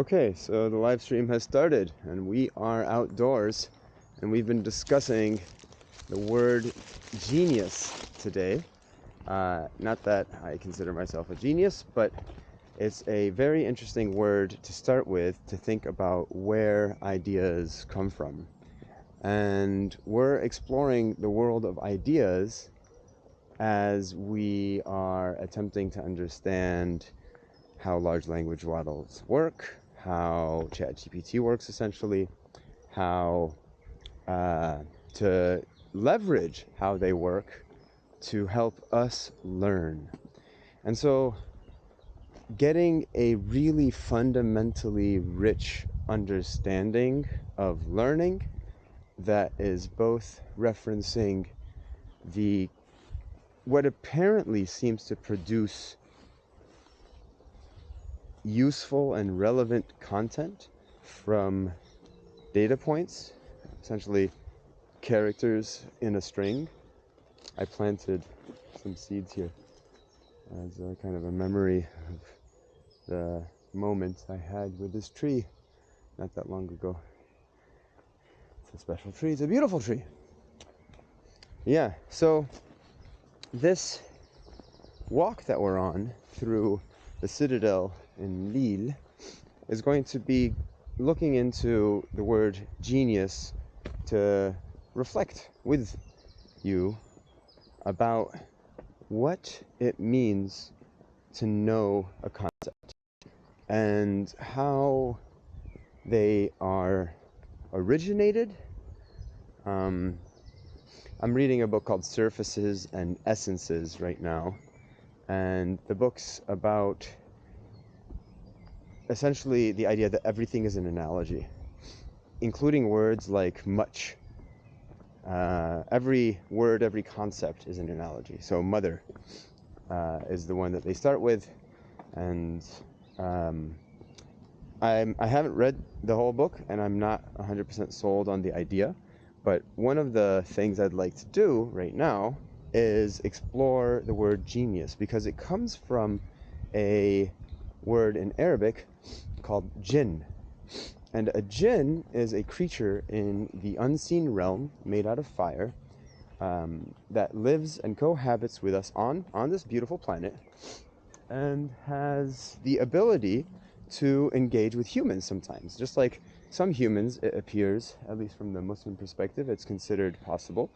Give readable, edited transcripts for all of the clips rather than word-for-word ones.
Okay, so the live stream has started and we are outdoors and we've been discussing the word genius today. Not that I consider myself a genius, but it's a very interesting word to start with to think about where ideas come from. And we're exploring the world of ideas as we are attempting to understand how large language models work, how ChatGPT works essentially, how to leverage how they work to help us learn. And so getting a really fundamentally rich understanding of learning that is both referencing what apparently seems to produce useful and relevant content from data points, essentially characters in a string. I planted some seeds here as a kind of a memory of the moment I had with this tree not that long ago. It's a special tree. It's a beautiful tree. Yeah, so this walk that we're on through the Citadel in Lille is going to be looking into the word genius to reflect with you about what it means to know a concept and how they are originated. I'm reading a book called Surfaces and Essences right now, and the book's about essentially the idea that everything is an analogy, including words like much. Every word, every concept is an analogy. So mother is the one that they start with, and I haven't read the whole book, and I'm not 100% sold on the idea, but one of the things I'd like to do right now is explore the word genius, because it comes from a word in Arabic called jinn. And a jinn is a creature in the unseen realm made out of fire that lives and cohabits with us on this beautiful planet and has the ability to engage with humans sometimes. Just like some humans, it appears, at least from the Muslim perspective, it's considered possible,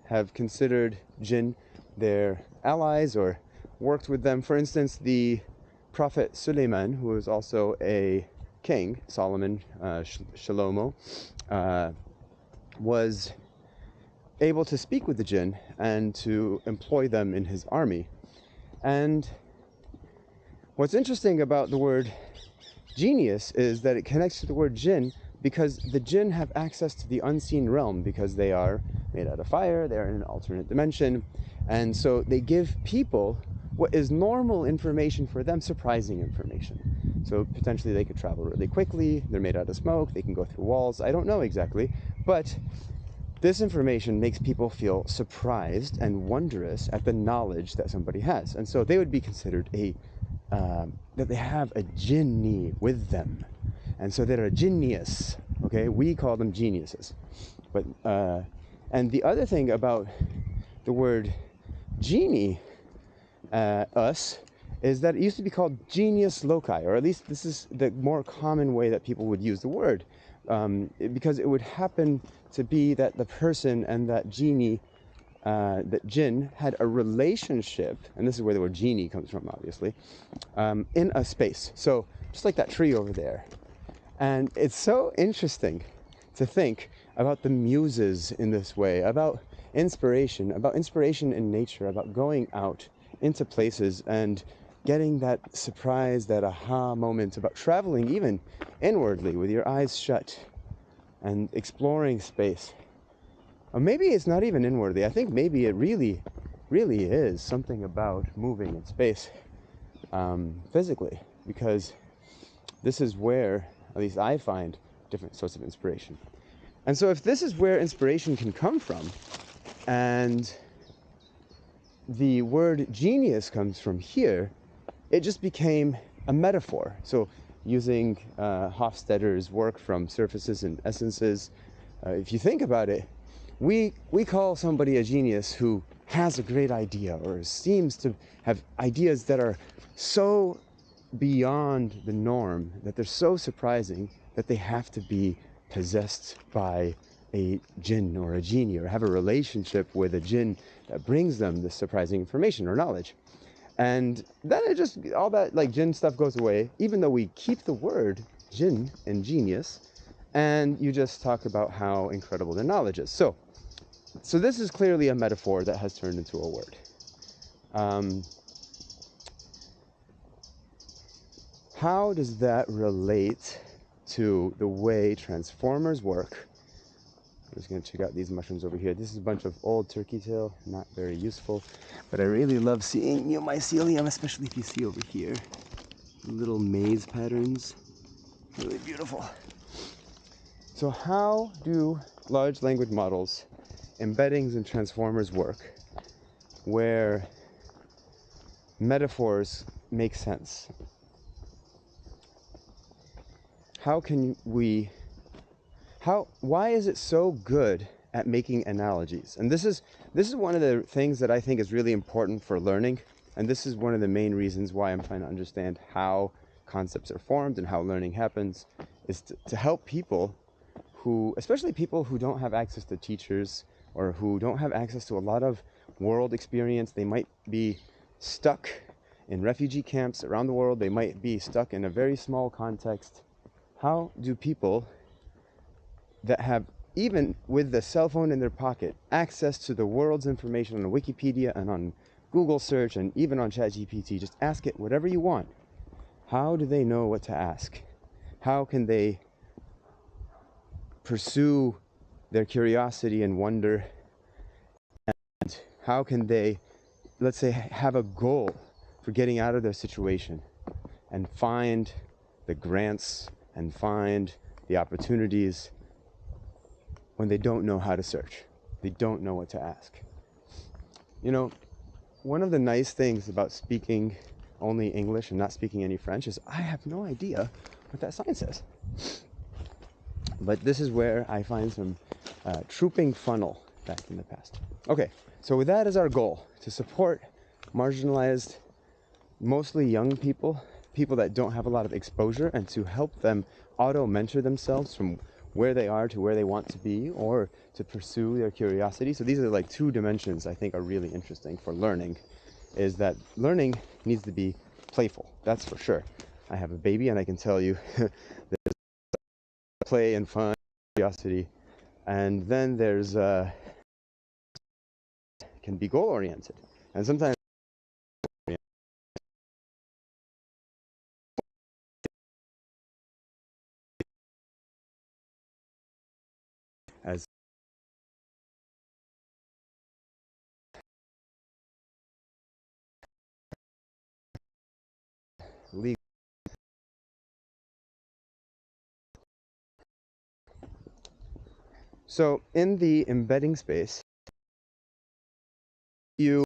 have considered jinn their allies or worked with them. For instance, the Prophet Suleiman, who was also a king, Solomon, Shalomo, was able to speak with the jinn and to employ them in his army. And what's interesting about the word genius is that it connects to the word jinn because the jinn have access to the unseen realm because they are made out of fire, they're in an alternate dimension, and so they give people what is normal information for them surprising information. So potentially they could travel really quickly, they're made out of smoke, they can go through walls, I don't know exactly, but this information makes people feel surprised and wondrous at the knowledge that somebody has. And so they would be considered that they have a jinni with them. And so they're a genius, okay? We call them geniuses. But, and the other thing about the word genie, is that it used to be called genius loci, or at least this is the more common way that people would use the word, because it would happen to be that the person and that genie, that jinn, had a relationship, and this is where the word genie comes from, obviously, in a space. So just like that tree over there. And it's so interesting to think about the muses in this way, about inspiration in nature, about going out into places and getting that surprise, that aha moment, about traveling even inwardly with your eyes shut and exploring space. Or maybe it's not even inwardly. I think maybe it really, really is something about moving in space physically, because this is where, at least I find, different sorts of inspiration. And so if this is where inspiration can come from, and the word genius comes from here, it just became a metaphor. So using Hofstadter's work from Surfaces and Essences. If you think about it, we call somebody a genius who has a great idea or seems to have ideas that are so beyond the norm, that they're so surprising that they have to be possessed by a jinn or a genie, or have a relationship with a jinn that brings them this surprising information or knowledge. And then it just, all that like jinn stuff goes away, even though we keep the word jinn and genius, and you just talk about how incredible their knowledge is. So this is clearly a metaphor that has turned into a word. How does that relate to the way transformers work? I'm just going to check out these mushrooms over here. This is a bunch of old turkey tail, not very useful, but I really love seeing mycelium, especially if you see over here, little maze patterns, really beautiful. So how do large language models, embeddings, and transformers work where metaphors make sense? Why is it so good at making analogies? And this is one of the things that I think is really important for learning. And this is one of the main reasons why I'm trying to understand how concepts are formed and how learning happens, is to help people who, especially people who don't have access to teachers or who don't have access to a lot of world experience. They might be stuck in refugee camps around the world. They might be stuck in a very small context. How do people that have, even with the cell phone in their pocket, access to the world's information on Wikipedia and on Google search and even on ChatGPT, just ask it whatever you want, how do they know what to ask? How can they pursue their curiosity and wonder? And how can they, let's say, have a goal for getting out of their situation and find the grants and find the opportunities when they don't know how to search? They don't know what to ask. You know, one of the nice things about speaking only English and not speaking any French is I have no idea what that sign says. But this is where I find some trooping funnel back in the past. Okay, so with that as our goal, to support marginalized, mostly young people, people that don't have a lot of exposure, and to help them auto-mentor themselves from where they are to where they want to be, or to pursue their curiosity. So these are like two dimensions I think are really interesting for learning, is that learning needs to be playful, that's for sure. I have a baby and I can tell you there's play and fun, curiosity, and then there's can be goal-oriented, and sometimes as legal. So in the embedding space, you